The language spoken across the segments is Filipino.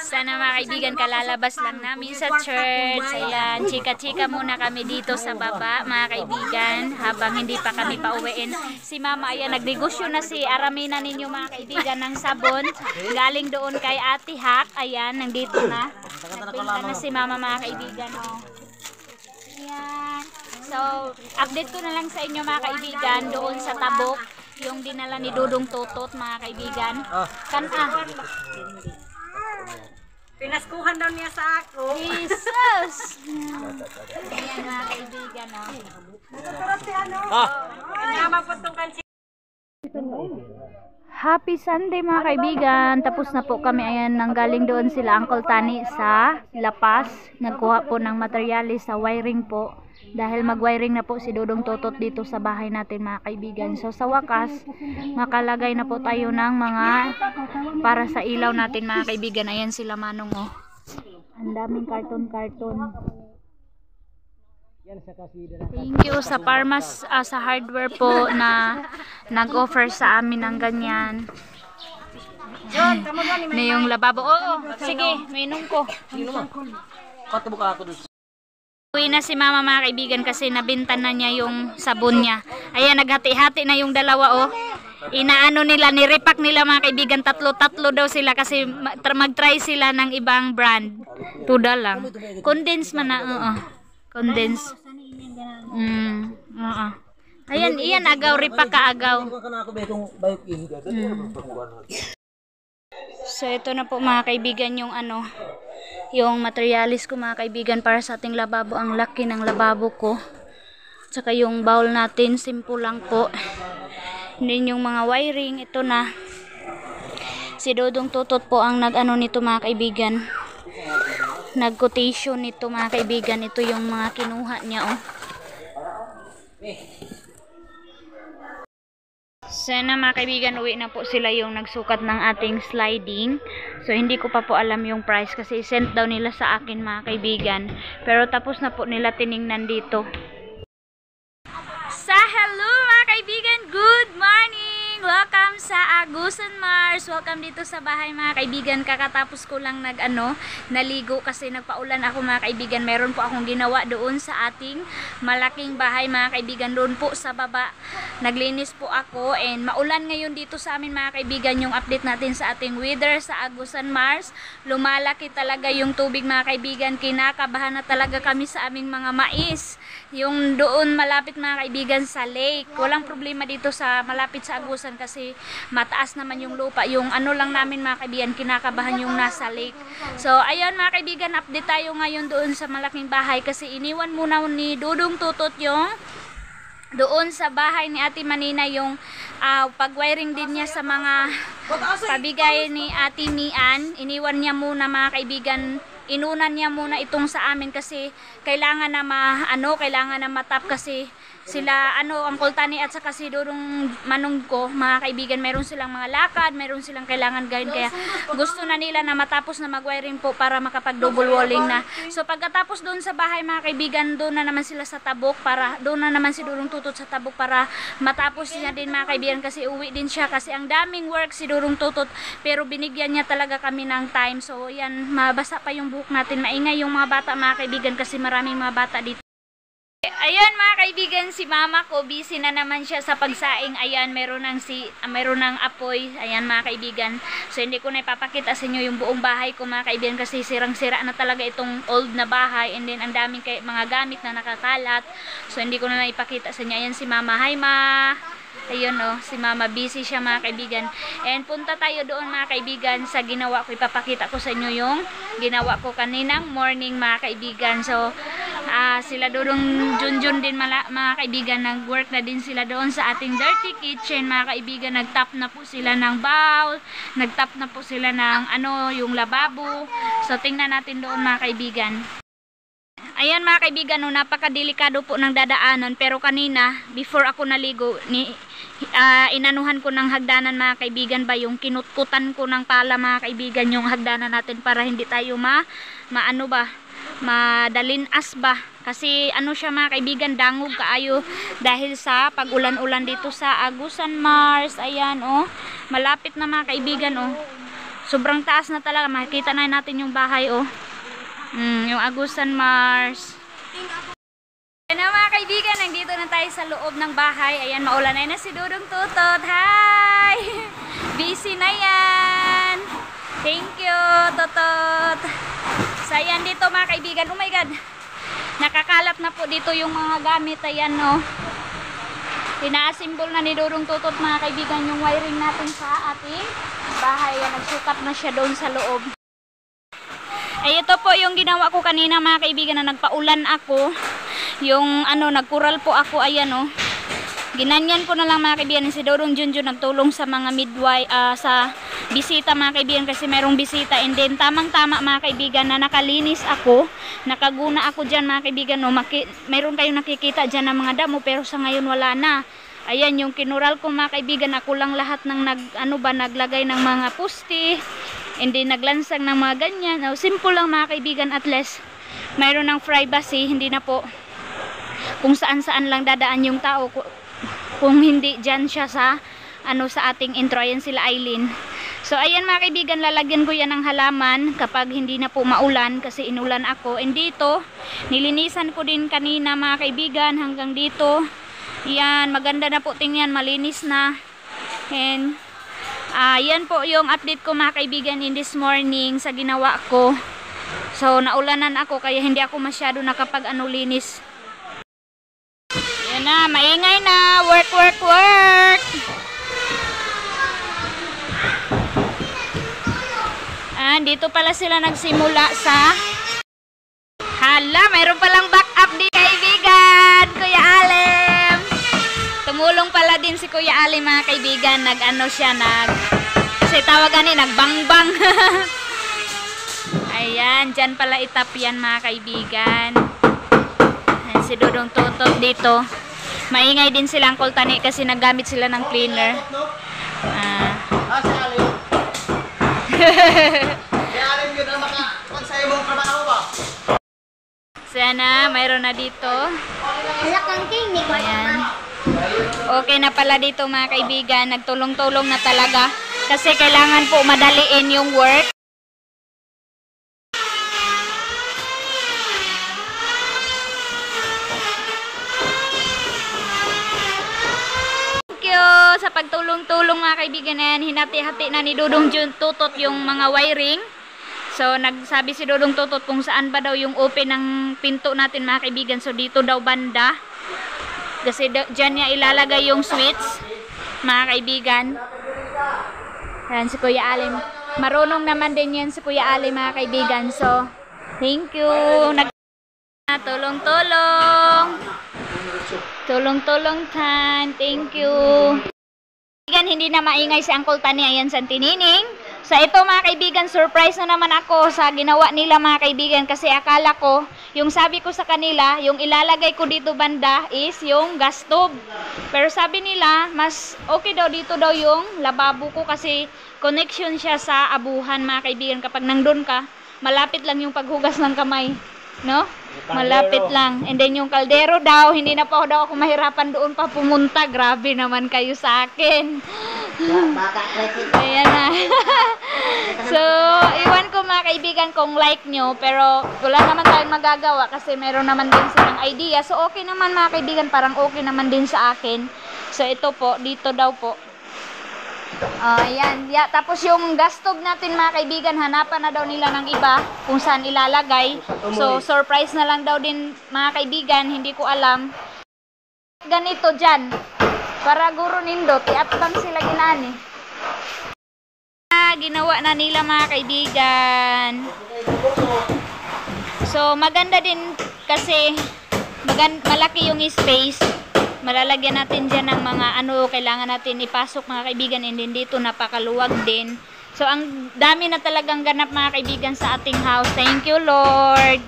Sana mga kaibigan, kalalabas lang namin sa church. Ayan, chika-chika muna kami dito sa baba mga kaibigan habang hindi pa kami pauwiin. Si mama, ayan, nagnegosyo na si Aramina ninyo mga kaibigan ng sabon. Galing doon kay Ate Hak. Ayan, nandito na. Nagbenta na si mama mga kaibigan. Oh. Ayan. So, update ko na lang sa inyo mga kaibigan doon sa Tabok. Yung dinala ni Dudong Tutot mga kaibigan. Pinaskuhan daw niya sa ako. Jesus! Ayan mga kaibigan. Happy Sunday mga kaibigan. Tapos na po kami. Ayan, nanggaling doon sila Uncle Tani sa Lapas. Nagkuha po ng materyales sa wiring po. Dahil mag-wiring na po si Dudong Tutot dito sa bahay natin mga kaibigan. So sa wakas, makalagay na po tayo ng mga para sa ilaw natin mga kaibigan. Ayan sila Manong oh. Ang daming karton-karton. Thank you sa Parmas, sa hardware po na nag-offer sa amin ng ganyan. Na yung lababo. Oo, sige, mainom ko. Katabuka ako doon. Uwi na si mama mga kaibigan kasi nabintan na niya yung sabon niya. Ayan, naghati-hati na yung dalawa oh. Inaano nila, nirepack nila mga kaibigan, tatlo daw sila kasi mag-try sila ng ibang brand. Tuda lang. Condense man na, condense. Ayan, iyan agaw, repack ka agaw. So ito na po mga kaibigan yung ano, yung materialis ko mga kaibigan para sa ating lababo. Ang laki ng lababo ko. Tsaka yung bowl natin, simple lang po. Then yung mga wiring, ito na. Si Dudong Tutot po ang nag-ano nito mga kaibigan. Nag-quotation nito mga kaibigan. Ito yung mga kinuha niya oh. Sana mga kaibigan, uwi na po sila yung nagsukat ng ating sliding. So hindi ko pa po alam yung price kasi sent daw nila sa akin mga kaibigan. Pero tapos na po nila tiningnan dito. Sa hello mga kaibigan, good morning! Welcome sa Agusan Mars. Welcome dito sa bahay mga kaibigan. Kakatapos ko lang naligo kasi nagpaulan ako mga kaibigan. Meron po akong ginawa doon sa ating malaking bahay mga kaibigan. Doon po sa baba. Naglinis po ako and maulan ngayon dito sa amin mga kaibigan. Yung update natin sa ating weather sa Agusan Mars. Lumalaki talaga yung tubig mga kaibigan. Kinakabahan na talaga kami sa aming mga mais. Yung doon malapit mga kaibigan sa lake. Walang problema dito sa malapit sa Agusan kasi mataas naman yung lupa. Yung ano lang namin mga kaibigan, kinakabahan yung nasa lake. So ayun mga kaibigan, update tayo ngayon doon sa malaking bahay kasi iniwan muna ni Dudong Tutot yung doon sa bahay ni Ate Manina yung pag-wiring din niya sa mga pabigay ni Ate Mian. Iniwan niya muna mga kaibigan. Inunan niya muna itong sa amin kasi kailangan na kailangan na matap kasi sila Uncle Tani at saka si Dudong Manong ko mga kaibigan, meron silang mga lakad, meron silang kailangan gawin kaya gusto na nila na matapos na mag-wiring po para makapag double walling na. So pagkatapos doon sa bahay mga kaibigan, doon na naman sila sa Tabok para doon na naman si Dudong Tutot sa Tabok para matapos niya din mga kaibigan kasi uwi din siya kasi ang daming work si Dudong Tutot pero binigyan niya talaga kami ng time. So yan, mabasa pa yung buhok natin, maingay yung mga bata mga kaibigan kasi maraming mga bata dito. Ayan mga kaibigan, si mama ko busy na naman siya sa pagsaing. Ayan, meron ng apoy. Ayan mga kaibigan. So hindi ko na ipapakita sa inyo yung buong bahay ko mga kaibigan kasi sirang-sira na talaga itong old na bahay and then ang daming mga gamit na nakakalat. So hindi ko na ipakita sa inyo. Ayan si mama. Hi ma! Ayun si mama, busy siya mga kaibigan. And punta tayo doon mga kaibigan sa ginawa ko. Ipapakita ko sa inyo yung ginawa ko kaninang morning mga kaibigan. So sila Dudong Junjun din mga kaibigan, nag-work na din sila doon sa ating dirty kitchen mga kaibigan. Nag-tap na po sila ng bowl, nag-tap na po sila ng yung lababo. So tingnan natin doon mga kaibigan. Ayan mga kaibigan, napakadelikado po ng dadaanan pero kanina before ako naligo inanuhan ko ng hagdanan mga kaibigan ba yung kinutkutan ko ng pala mga kaibigan yung hagdanan natin para hindi tayo madalinas ba kasi siya mga kaibigan, dangog kaayo dahil sa pag-ulan-ulan dito sa Agusan Mars. Ayan malapit na mga kaibigan Sobrang taas na talaga. Makikita na natin yung bahay, oh. Yung Agusan Mars. Ayan na mga kaibigan, nandito na tayo sa loob ng bahay. Ayan, maulan na si Dudong Tutot. Hi! Busy na yan. Thank you, Tutot. So, ayan dito mga kaibigan. Oh my God. Nakakalat na po dito yung mga gamit. Ayan, no. Ina-assemble na ni Dudong Tutot mga kaibigan yung wiring natin sa ating bahay. Ayan, nagsukat na siya doon sa loob. Ay, ito po yung ginawa ko kanina mga kaibigan na nagpaulan ako. Yung nagkural po ako, ayan oh. Ginanyan ko na lang mga kaibigan, si Dodong Junjun nagtulong sa mga midwife, sa bisita mga kaibigan kasi merong bisita. And then tamang-tama mga kaibigan na nakalinis ako, nakaguna ako dyan mga kaibigan. No? Meron kayong nakikita dyan ng mga damo pero sa ngayon wala na. Ayan yung kinural ko mga kaibigan, ako lang lahat ng naglagay ng mga pusti. And then naglansang ng mga ganyan. Simple lang mga kaibigan, at least mayroon ng privacy, hindi na po kung saan-saan lang dadaan yung tao kung hindi dyan siya sa sa ating intro. Ayan sila Aileen. So ayan mga kaibigan, lalagyan ko yan ng halaman kapag hindi na po maulan kasi inulan ako. And dito nilinisan ko din kanina mga kaibigan hanggang dito. Yan, maganda na po tingnan, malinis na. And yan po yung update ko mga kaibigan in this morning sa ginawa ko. So naulanan ako kaya hindi ako masyado nakapag-linis. Yan na, maingay na. Work, work, work. Dito pala sila nagsimula sa hala, mayroon palang backup di kaibigan. Kuya Alem. Tumulong pala din si Kuya Alem mga kaibigan. Kasi tawagan nagbangbang. Ayan, dyan pala itap yan mga kaibigan. Ayan, si Dudong Tutot dito. Maingay din silang kultani kasi naggamit sila ng cleaner. Sana, mayroon na dito. Ayan. Okay na pala dito mga kaibigan. Nagtulong-tulong na talaga. Kasi kailangan po madaliin yung work. Sa pagtulong-tulong mga kaibigan na yan, hinati-hati na ni Dudong Tutot yung mga wiring. So nagsabi si Dudong Tutot kung saan ba daw yung open ng pinto natin mga kaibigan. So dito daw banda kasi dyan niya ilalagay yung switch mga kaibigan. Yan si Kuya Alim, marunong naman din yan si Kuya Alim mga kaibigan. So thank you. Tulong-tulong time. Thank you. Hindi na maingay si Uncle Tani. Ayan sa Tinining. So ito mga kaibigan, surprise na naman ako sa ginawa nila mga kaibigan. Kasi akala ko, yung sabi ko sa kanila, yung ilalagay ko dito banda is yung gas stove. Pero sabi nila, mas okay daw dito daw yung lababo ko kasi connection siya sa abuhan mga kaibigan. Kapag nandun ka, malapit lang yung paghugas ng kamay. No? Malapit lang. And then yung kaldero daw, hindi na pa daw ako mahirapan doon pa pumunta. Grabe naman kayo sa akin. Ayan na. So, iwan ko mga kaibigan kung like nyo. Pero wala naman tayong magagawa kasi meron naman din silang idea. So, okay naman mga kaibigan. Parang okay naman din sa akin. So, ito po. Dito daw po. Ayan. Tapos yung gas stove natin mga kaibigan, hanapan na daw nila ng iba kung saan ilalagay. So, surprise na lang daw din mga kaibigan. Hindi ko alam. Ganito dyan. Para guro nindot. Iatpan sila ginani. Ginawa na nila mga kaibigan. So, maganda din kasi malaki yung space. Malalagyan natin dyan ng mga kailangan natin ipasok mga kaibigan. And then dito napakaluwag din. So ang dami na talagang ganap mga kaibigan sa ating house. Thank you Lord.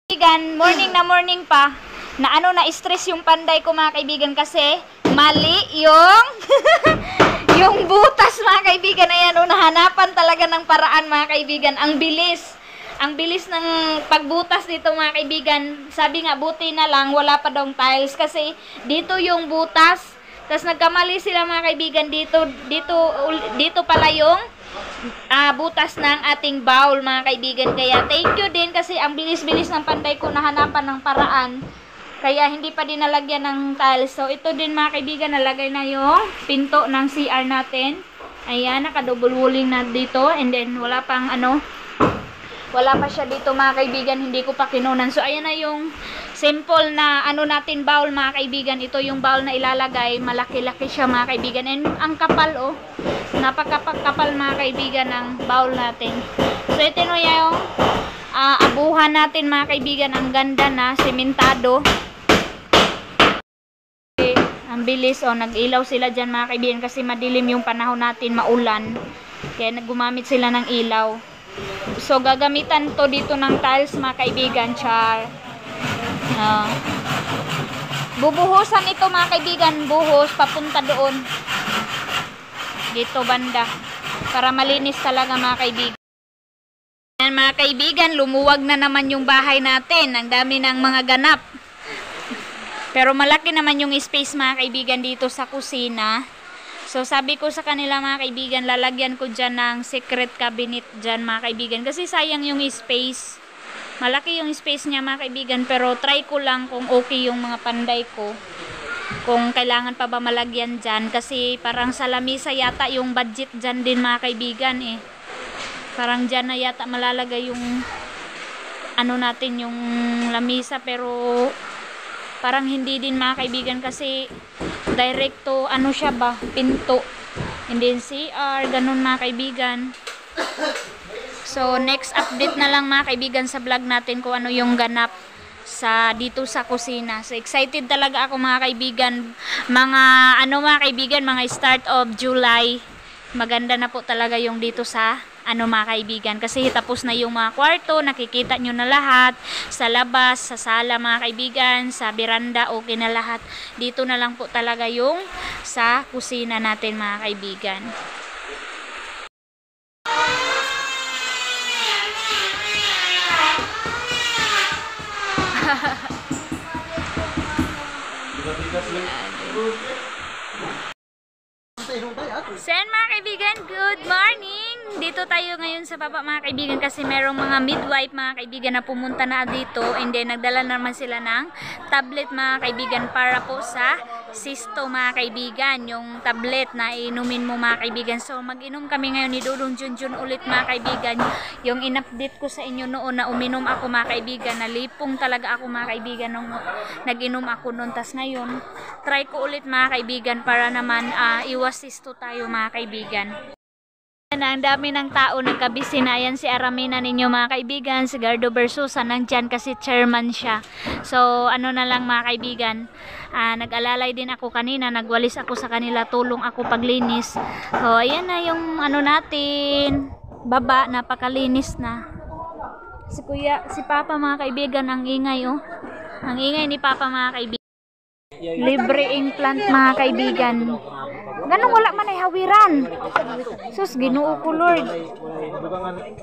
Kaibigan, morning na morning pa. Na stress yung panday ko mga kaibigan kasi mali yung yung butas mga kaibigan. Ayan, nahanapan talaga ng paraan mga kaibigan. Ang bilis ng pagbutas dito mga kaibigan. Sabi nga buti na lang wala pa daw tiles kasi dito yung butas. Tapos nagkamali sila mga kaibigan dito pala yung butas ng ating bowl mga kaibigan. Kaya thank you din kasi ang bilis-bilis ng Panday ko nahanapan ng paraan. Kaya hindi pa din nalagyan ng tiles. So ito din mga kaibigan, nalagay na yung pinto ng CR natin. Ayan, naka-double walling na dito. And then wala pang wala pa siya dito mga kaibigan, hindi ko pa kinunan. So ayan na yung simple na natin bowl mga kaibigan. Ito yung bowl na ilalagay, malaki-laki siya mga kaibigan. And ang kapal napakapal mga kaibigan ng bowl natin. So ito na yung abuhan natin mga kaibigan, ang ganda na sementado. Ang bilis nag-ilaw sila dyan mga kaibigan kasi madilim yung panahon natin, maulan. Kaya gumamit sila ng ilaw. So gagamitan to dito ng tiles mga kaibigan, char. Bubuhusan ito mga kaibigan, buhos papunta doon. Dito banda. Para malinis talaga mga kaibigan. Yan mga kaibigan, lumuwag na naman yung bahay natin. Ang dami ng mga ganap. Pero malaki naman yung space mga kaibigan dito sa kusina. So sabi ko sa kanila mga kaibigan, lalagyan ko dyan ng secret cabinet dyan mga kaibigan. Kasi sayang yung space. Malaki yung space niya mga kaibigan. Pero try ko lang kung okay yung mga Panday ko. Kung kailangan pa ba malagyan dyan. Kasi parang sa lamisa yata yung budget dyan din mga kaibigan eh. Parang dyan na yata malalagay yung natin yung lamisa. Pero parang hindi din mga kaibigan kasi direkto siya ba, pinto, and then CR, ganun mga kaibigan. So next update na lang mga kaibigan sa vlog natin kung ano yung ganap dito sa kusina. So excited talaga ako mga kaibigan, mga mga start of July. Maganda na po talaga yung dito sa mga kaibigan kasi tapos na yung mga kwarto, nakikita nyo na lahat sa labas, sa sala mga kaibigan, sa beranda, okay na lahat. Dito na lang po talaga yung sa kusina natin mga kaibigan. Sen mga kaibigan, good morning! Dito tayo ngayon sa baba mga kaibigan kasi merong mga midwife mga kaibigan na pumunta na dito, and then nagdala naman sila ng tablet mga kaibigan para po sa sisto mga kaibigan, yung tablet na inumin mo mga kaibigan. So mag-inom kami ngayon ni Dudong Junjun ulit mga kaibigan. Yung in-update ko sa inyo noon na uminom ako mga kaibigan, nalipong talaga ako mga kaibigan nung nag-inom ako noon. Tas ngayon try ko ulit mga kaibigan para naman iwas sisto tayo mga kaibigan. Ang dami ng tao nagkabisi na. Yan si Aramina ninyo mga kaibigan, si Gardo Versusa nandyan kasi chairman siya. So na lang mga kaibigan, nag-alalay din ako kanina, nagwalis ako sa kanila, tulong ako paglinis. So ayan na yung natin, baba, napakalinis na. Si Papa mga kaibigan, ang ingay ang ingay ni Papa mga kaibigan. Libre implant mga kaibigan. Ganun wala man ay hawiran. Sus, Ginoo ko Lord.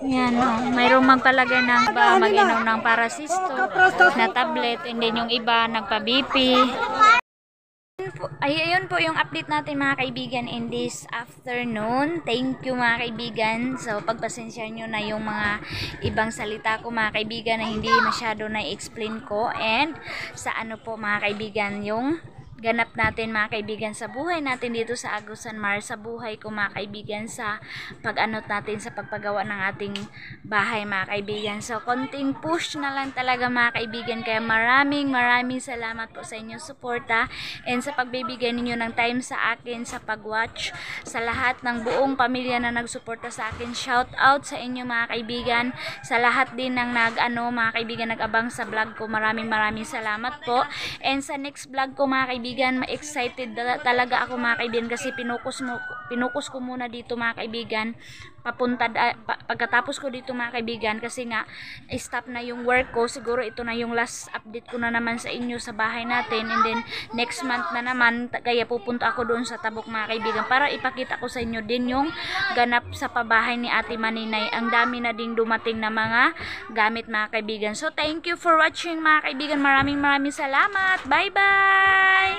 Yan mayroong magpalagay ng mag-inom ng parasisto na tablet, and then yung iba nagpa-BP. Ayun po yung update natin mga kaibigan in this afternoon. Thank you mga kaibigan. So pagpasensya nyo na yung mga ibang salita ko mga kaibigan na hindi masyado na-explain ko, and sa po mga kaibigan yung ganap natin mga kaibigan sa buhay natin dito sa Agusan Mar, sa buhay ko mga kaibigan, sa pag-anot natin sa pagpagawa ng ating bahay mga kaibigan. So konting push na lang talaga mga kaibigan, kaya maraming salamat po sa inyong suporta and sa pagbibigay ninyo ng time sa akin, sa pag-watch, sa lahat ng buong pamilya na nagsuporta sa akin. Shout out sa inyo mga kaibigan, sa lahat din ng mga kaibigan nag-abang sa vlog ko. Maraming salamat po, and sa next vlog ko mga kaibigan, ma-excited talaga ako mga kaibigan kasi pinukus ko muna dito mga kaibigan pagkatapos ko dito mga kaibigan, kasi nga stop na yung work ko. Siguro ito na yung last update ko na naman sa inyo sa bahay natin, and then next month na naman, kaya pupunta ako doon sa Tabuk mga kaibigan para ipakita ko sa inyo din yung ganap sa pabahay ni Ate Maninay. Ang dami na ding dumating na mga gamit mga kaibigan. So thank you for watching mga kaibigan, maraming salamat. Bye bye.